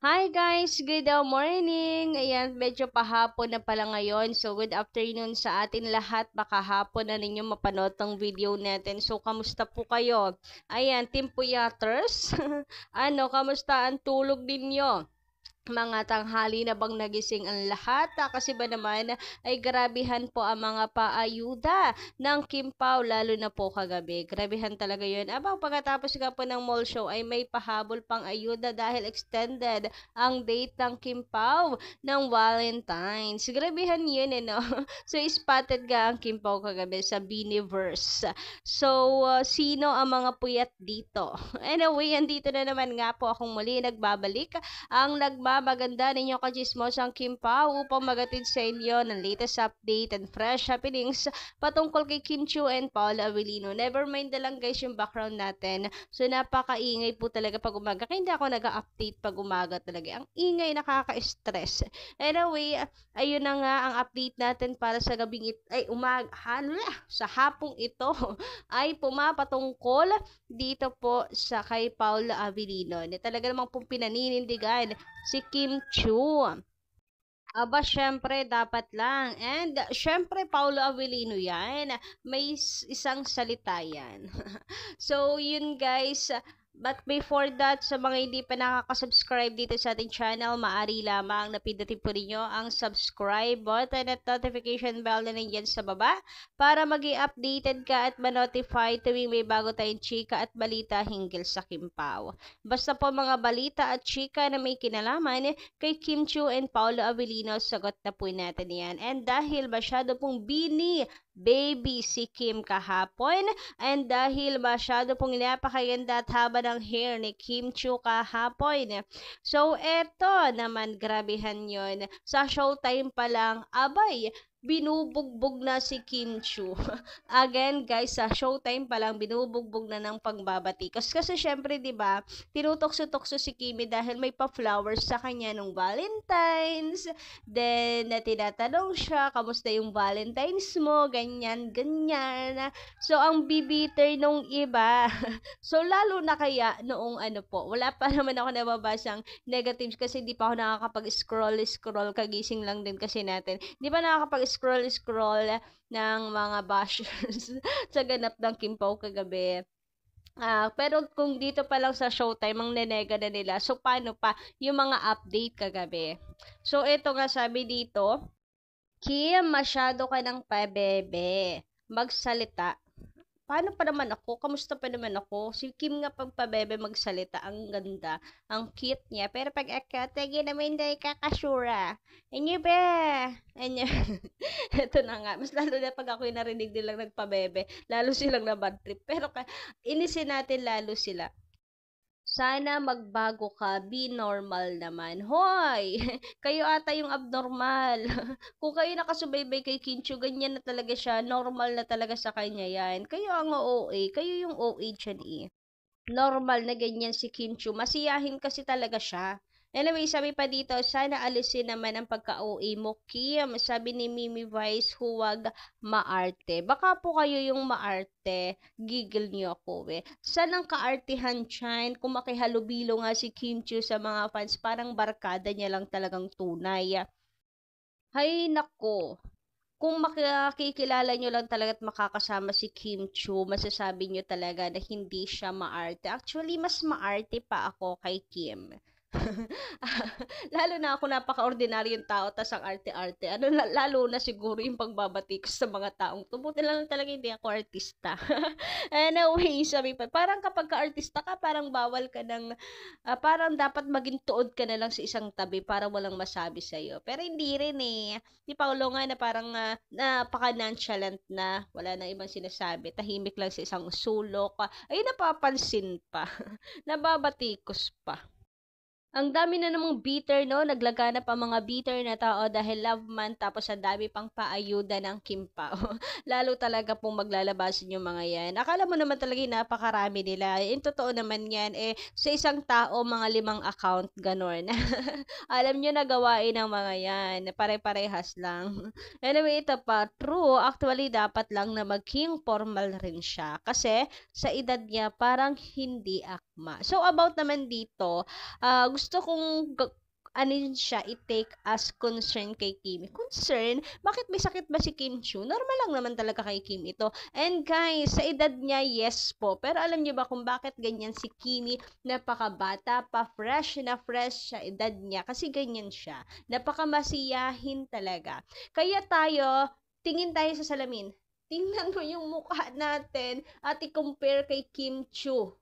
Hi guys, good morning. Ayan, medyo pahapon na pala ngayon. So, good afternoon sa atin lahat. Baka hapon na ninyo mapanood tong video natin. So, kamusta po kayo? Ayan, Team Puyaters. Kamusta ang tulog ninyo? Mga tanghali na bang nagising ang lahat? Kasi ba naman ay grabihan po ang mga paayuda ng Kim Pao lalo na po kagabi. Grabihan talaga yun. Abang pagkatapos nga po ng mall show ay may pahabol pang ayuda dahil extended ang date ng Kim Pao ng Valentine's. Grabihan yun no? So spotted nga ang Kim Pao kagabi sa Biniverse. So sino ang mga puyat dito? Anyway, andito na naman nga po akong muli nagbabalik ang nagmamaganda ninyo kachismosang Kim Pao upang magatid sa inyo ng latest update and fresh happenings patungkol kay Kim Chiu and Paul Avellino. Never mind na lang guys yung background natin. So napakaingay po talaga pag umaga. Kaya hindi ako nag-update pag umaga talaga. Ang ingay nakaka-stress. Anyway, ayun na nga ang update natin para sa gabing sa hapong ito ay pumapatungkol dito po sa kay Paul Avellino. Talaga namang pong pinaninindigan si Kim Chu. Aba, syempre, dapat lang. And, syempre, Paulo Avellino yan. May isang salita yan. So, yun guys. But before that, sa mga hindi pa nakaka-subscribe dito sa ating channel, maaari lamang na pindutin po ninyo ang subscribe button at notification bell na nandiyan sa baba para maging updated ka at ma-notify tuwing may bago tayong chika at balita hinggil sa Kim Pao. Basta po mga balita at chika na may kinalaman kay Kim Chiu and Paolo Avellino, sagot na po natin yan. And dahil masyado pong baby si Kim kahapon, and dahil masyado pong napakaganda at haba ng hair ni Kim Chiu kahapon. So, eto naman, grabehan yon. Sa showtime pa lang, abay, binubugbog na si Kim Chiu. Again, guys, sa showtime pa lang, binubugbog na ng pangbabati. Kasi syempre, di ba, tinutokso-tokso si Kimi dahil may pa-flowers sa kanya nung Valentine's. Then, tinatanong siya, kamusta yung Valentine's mo? Ganyan, ganyan. So, ang bibiter nung iba. So, lalo na kaya noong wala pa naman ako nababasang negatives kasi hindi pa ako nakakapag-scroll kagising lang din kasi natin. Di ba nakakapag-scroll ng mga bashers sa ganap ng Kim Pao kagabi. Pero kung dito pa lang sa showtime, ang nenega na nila. So, paano pa yung mga update kagabi? So, ito nga sabi dito, Kim, masyado ka ng pabebe. Magsalita. Paano pa naman ako? Kamusta pa naman ako? Si Kim nga pagpabebe magsalita, ang ganda, ang cute niya. Pero pag ako, tagi naman hindi kakasura. Inyo ba? Inyo. Ito na nga. Mas lalo na pag ako yung narinig nilang nagpabebe, lalo silang na bad trip. Pero inisin natin lalo sila. Sana magbago ka, be normal naman. Hoy! Kayo ata yung abnormal. Kung kayo nakasubaybay kay Kincho, ganyan na talaga siya. Normal na talaga sa kanya yan. Kayo ang OA. Kayo yung OA dyan eh. Normal na ganyan si Kincho. Masiyahin kasi talaga siya. Anyway, sabi pa dito, sana alisin naman ang pagka-OA mo, Kim. Sabi ni Mimi Vice, huwag maarte. Baka po kayo yung maarte. Giggle niyo ako eh. Saan ang kaartihan dyan? Kung makihalubilo nga si Kim Chiu sa mga fans, parang barkada niya lang talagang tunay. Hay nako. Kung makikilala nyo lang talaga at makakasama si Kim Chiu, masasabi nyo talaga na hindi siya maarte. Actually, mas maarte pa ako kay Kim. Lalo na ako napaka-ordinaryong tao tas ang arte-arte. Lalo na siguro yung pagbabati ko sa mga taong to. Buti lang talaga hindi ako artista. Anyway, sabi pa, parang kapag ka-artista ka, parang bawal ka ng, parang dapat maging tuod ka na lang sa isang tabi para walang masabi sa'yo. Pero hindi rin eh. Di Paulo nga na parang napaka-nonchalant na. Wala nang ibang sinasabi. Tahimik lang sa isang sulok. Ay, napapansin pa. Nababatikos pa. Ang dami na namang bitter, no? Naglaganap ang mga bitter na tao dahil love month tapos ang dami pang paayuda ng Kim Pao. Lalo talaga pong maglalabasin yung mga yan. Akala mo naman talaga napakarami nila. In totoo naman yan, sa isang tao, mga 5 account, ganon. Alam nyo na gawain ng mga yan. Pare-parehas lang. Anyway, ito pa. True, actually, dapat lang na maging formal rin siya. Kasi, sa edad niya, parang hindi akma. So, about naman dito, gusto gusto kong ano yun siya, i-take as concern kay Kim. Concern? Bakit may sakit ba si Kim Chu? Normal lang naman talaga kay Kim ito. And guys, sa edad niya, yes po. Pero alam niyo ba kung bakit ganyan si Kimi? Napakabata pa, fresh na fresh sa edad niya. Kasi ganyan siya. Napakamasiyahin talaga. Kaya tayo, tingin tayo sa salamin. Tingnan mo yung mukha natin at i-compare kay Kim Chu.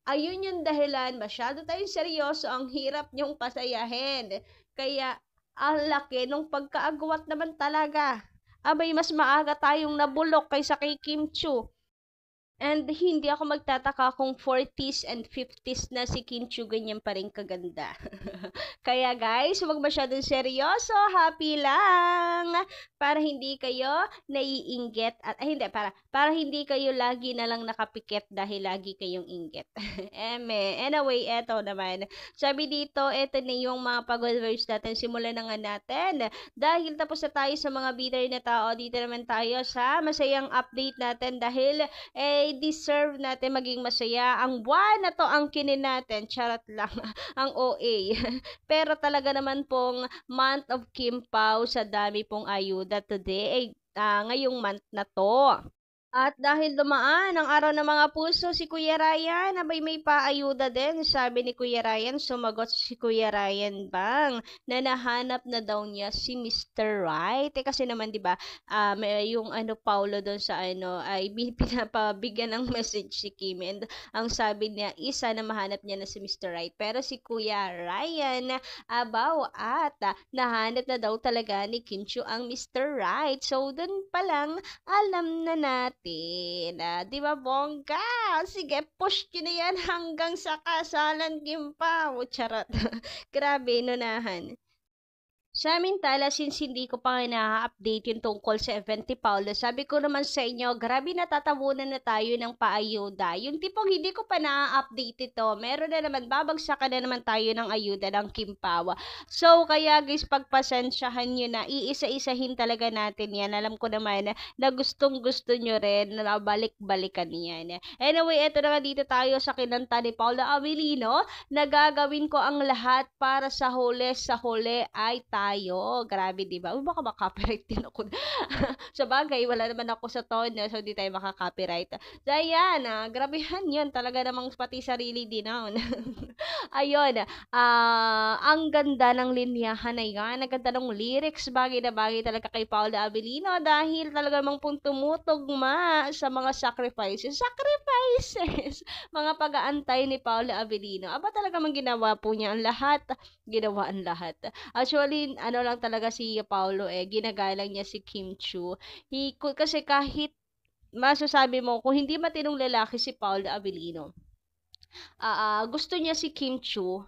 Ayun yung dahilan, masyado tayong seryoso, ang hirap niyong pasayahin. Kaya, ang laki nung pagkaagwat naman talaga. Abay, mas maaga tayong nabulok kaysa kay Kim Chu. And hindi ako magtataka kung 40s and 50s na si Kim Chu ganyan pa rin kaganda. Kaya guys, huwag masyadong seryoso, happy lang. Para hindi kayo naiinggit at hindi para hindi kayo lagi na lang nakapikit dahil lagi kayong inggit. Anyway, eto naman. Sabi dito, eto na yung mga pagod words natin. Simulan na nga natin. Dahil tapos na tayo sa mga bitter na tao, dito naman tayo sa masayang update natin dahil deserve natin maging masaya. Ang buwan na to ang kinin natin. Charot lang. Ang OA. Pero talaga naman pong month of Kim Pao sa dami pong ayuda today. Ngayong month na to. At dahil dumaan ang araw ng mga puso, si Kuya Ryan, abay may paayuda din. Sabi ni Kuya Ryan, sumagot si Kuya Ryan bang na nahanap na daw niya si Mr. Right. Kasi naman 'di ba, may yung Paulo doon sa ay pinapabigyan ng message si Kim, and ang sabi niya isa na mahanap niya na si Mr. Right. Pero si Kuya Ryan abaw at nahanap na daw talaga ni Kim Chu ang Mr. Right. So doon pa lang alam na natin. Di ba, bongga? Sige, push ko na yan hanggang sa kasalan, Kim Pao. Charot. Grabe, nunahan. Samantala, since hindi ko pa na-update yung tungkol sa event ni Paolo, sabi ko naman sa inyo, grabe natatabunan na tayo ng paayuda. Yung tipong hindi ko pa na-update ito, meron na naman, babagsakan na naman tayo ng ayuda ng Kim Pao. So, kaya guys, pagpasensyahan nyo na, iisa-isahin talaga natin yan. Alam ko naman na gustong-gusto nyo rin na balik-balikan yan. Anyway, eto na nga dito tayo sa kinanta ni Paolo Avellino, na gagawin ko ang lahat para sa huli ay tayo. Grabe, di ba? Baka makaka-copyright din ako. Sa bagay, wala naman ako sa tono, so di tayo makaka-copyright. So, ayan, grabehan yun. Talaga namang pati sarili din noon. Ayun, ang ganda ng linyahan na yan. Ang ganda ng lyrics. Bagay na bagay talaga kay Paolo Avellino dahil talaga namang pong tumutugma sa mga sacrifices. Mga pag-aantay ni Paolo Avellino. Aba talaga mang ginawa po niya ang lahat. Ginawa ang lahat. Actually, lang talaga si Paolo ginagalang niya si Kim Chu. Kasi kahit masasabi mo, kung hindi matinong lalaki si Paolo Avellino, gusto niya si Kim Chu,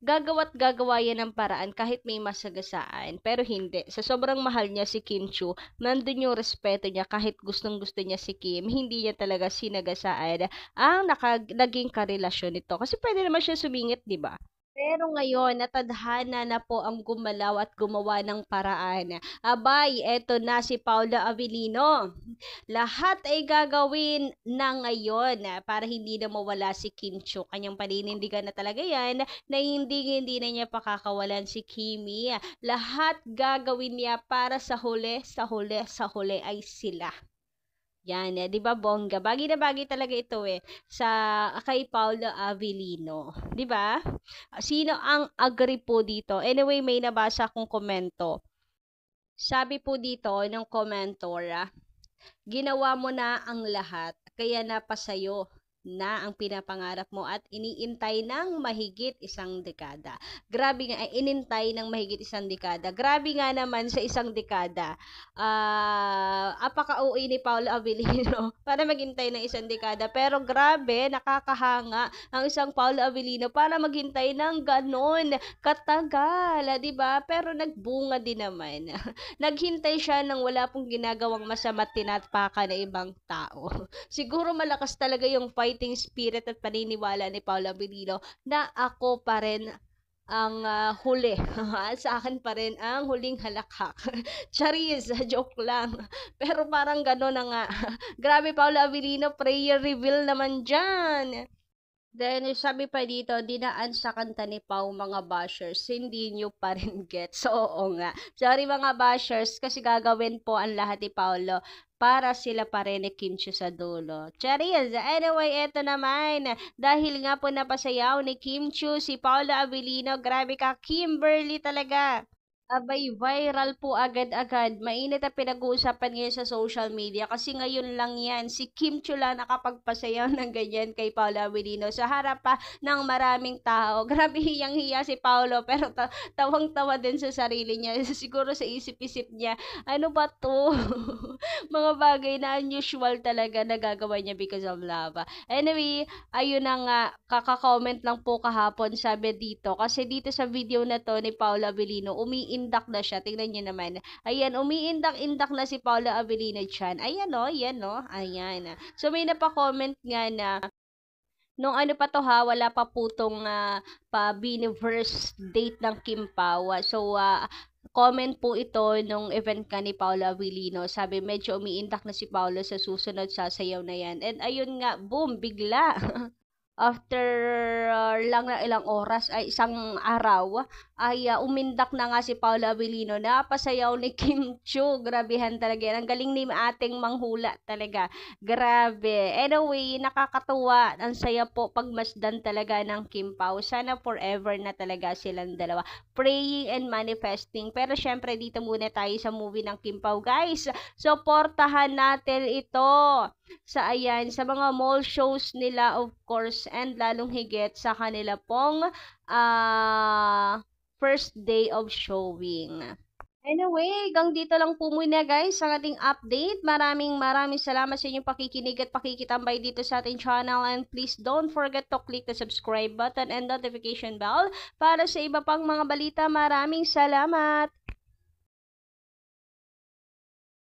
gagawa yan ng paraan kahit may masagasaan. Pero hindi. Sa sobrang mahal niya si Kim Chu, nandun yung respeto niya kahit gustong-gusto niya si Kim. Hindi niya talaga sinagasaan ang naging karelasyon nito. Kasi pwede naman siya sumingit, di ba? Pero ngayon, natadhana na po ang gumalaw at gumawa ng paraan. Abay, eto na si Paolo Avellino. Lahat ay gagawin na ngayon para hindi na mawala si Kim Chu. Kanyang paninindigan na talaga yan na hindi na niya pakakawalan si Kimi. Lahat gagawin niya para sa huli ay sila. Yan, di ba bongga? Bagay na bagay talaga ito sa kay Paolo Avellino, di ba? Sino ang agree po dito? Anyway, may nabasa akong komento. Sabi po dito ng komentor, ginawa mo na ang lahat, kaya napasayo na ang pinapangarap mo at iniintay ng mahigit isang dekada. Grabe nga, inintay ng mahigit isang dekada. Grabe nga naman sa isang dekada. Apaka-OA ni Paolo Avellino para maghintay ng isang dekada. Pero grabe, nakakahanga ang isang Paolo Avellino para maghintay ng ganon katagal, di ba? Pero nagbunga din naman. Naghintay siya ng wala pong ginagawang masama, tinatpaka na ibang tao. Siguro malakas talaga yung fighting spirit at paniniwala ni Paolo Avellino na ako pa rin ang huli. Sa akin pa rin ang huling halakhak. Charis, joke lang. Pero parang gano'n na nga. Grabe, Paolo Avellino, prayer reveal naman dyan. Then, sabi pa dito, dinaan sa kanta ni Pau mga bashers, hindi nyo pa rin get. So, oo nga. Sorry mga bashers, kasi gagawin po ang lahat ni Paulo para sila pa rin ni Kim Chiu sa dulo. Charis! Anyway, eto naman. Dahil nga po napasayaw ni Kim Chiu, si Paulo Avellino, grabe ka, Kimberly talaga. Abay, viral po agad-agad. Mainit ang pinag-uusapan ngayon sa social media kasi ngayon lang yan. Si Kim Chiu lang nakapagpasayaw ng ganyan kay Paolo Avellino sa harap pa ng maraming tao. Grabe hiyang-hiya si Paolo pero tawang-tawa din sa sarili niya. Siguro sa isip-isip niya, ano ba to? Mga bagay na unusual talaga na gagawa niya because of love. Anyway, ayun na nga, kaka-comment lang po kahapon sabi dito. Kasi dito sa video na to ni Paolo Avellino, umiindak na siya. Tingnan niyo naman. Ayan, umiindak-indak na si Paolo Avellino dyan. Ayan o, yan o. Ayan. So may napa-comment nga na, nung ano pa to ha, wala pa po tong pa Biniverse date ng Kim Pao. So, comment po ito nung event ka ni Paolo Avellino. Sabi, medyo umiindak na si Paolo sa susunod sasayaw na yan. And ayun nga, boom, bigla. After lang na ilang oras ay isang araw ay umindak na nga si Paolo Avellino na pasayaw ni Kim Chiu. Grabehan talaga yan. Ang galing ni ating manghula talaga. Grabe. Anyway, nakakatuwa. Ang saya po pagmasdan talaga ng Kim Pao. Sana forever na talaga silang dalawa. Praying and manifesting. Pero syempre dito muna tayo sa movie ng Kim Pao. Guys, supportahan natin ito sa ayan, sa mga mall shows nila of course and lalong higit sa kanila pong first day of showing. Anyway, hanggang dito lang po muna guys ang ating update. Maraming salamat sa inyong pakikinig at pakikitambay dito sa ating channel and please don't forget to click the subscribe button and notification bell para sa iba pang mga balita. Maraming salamat!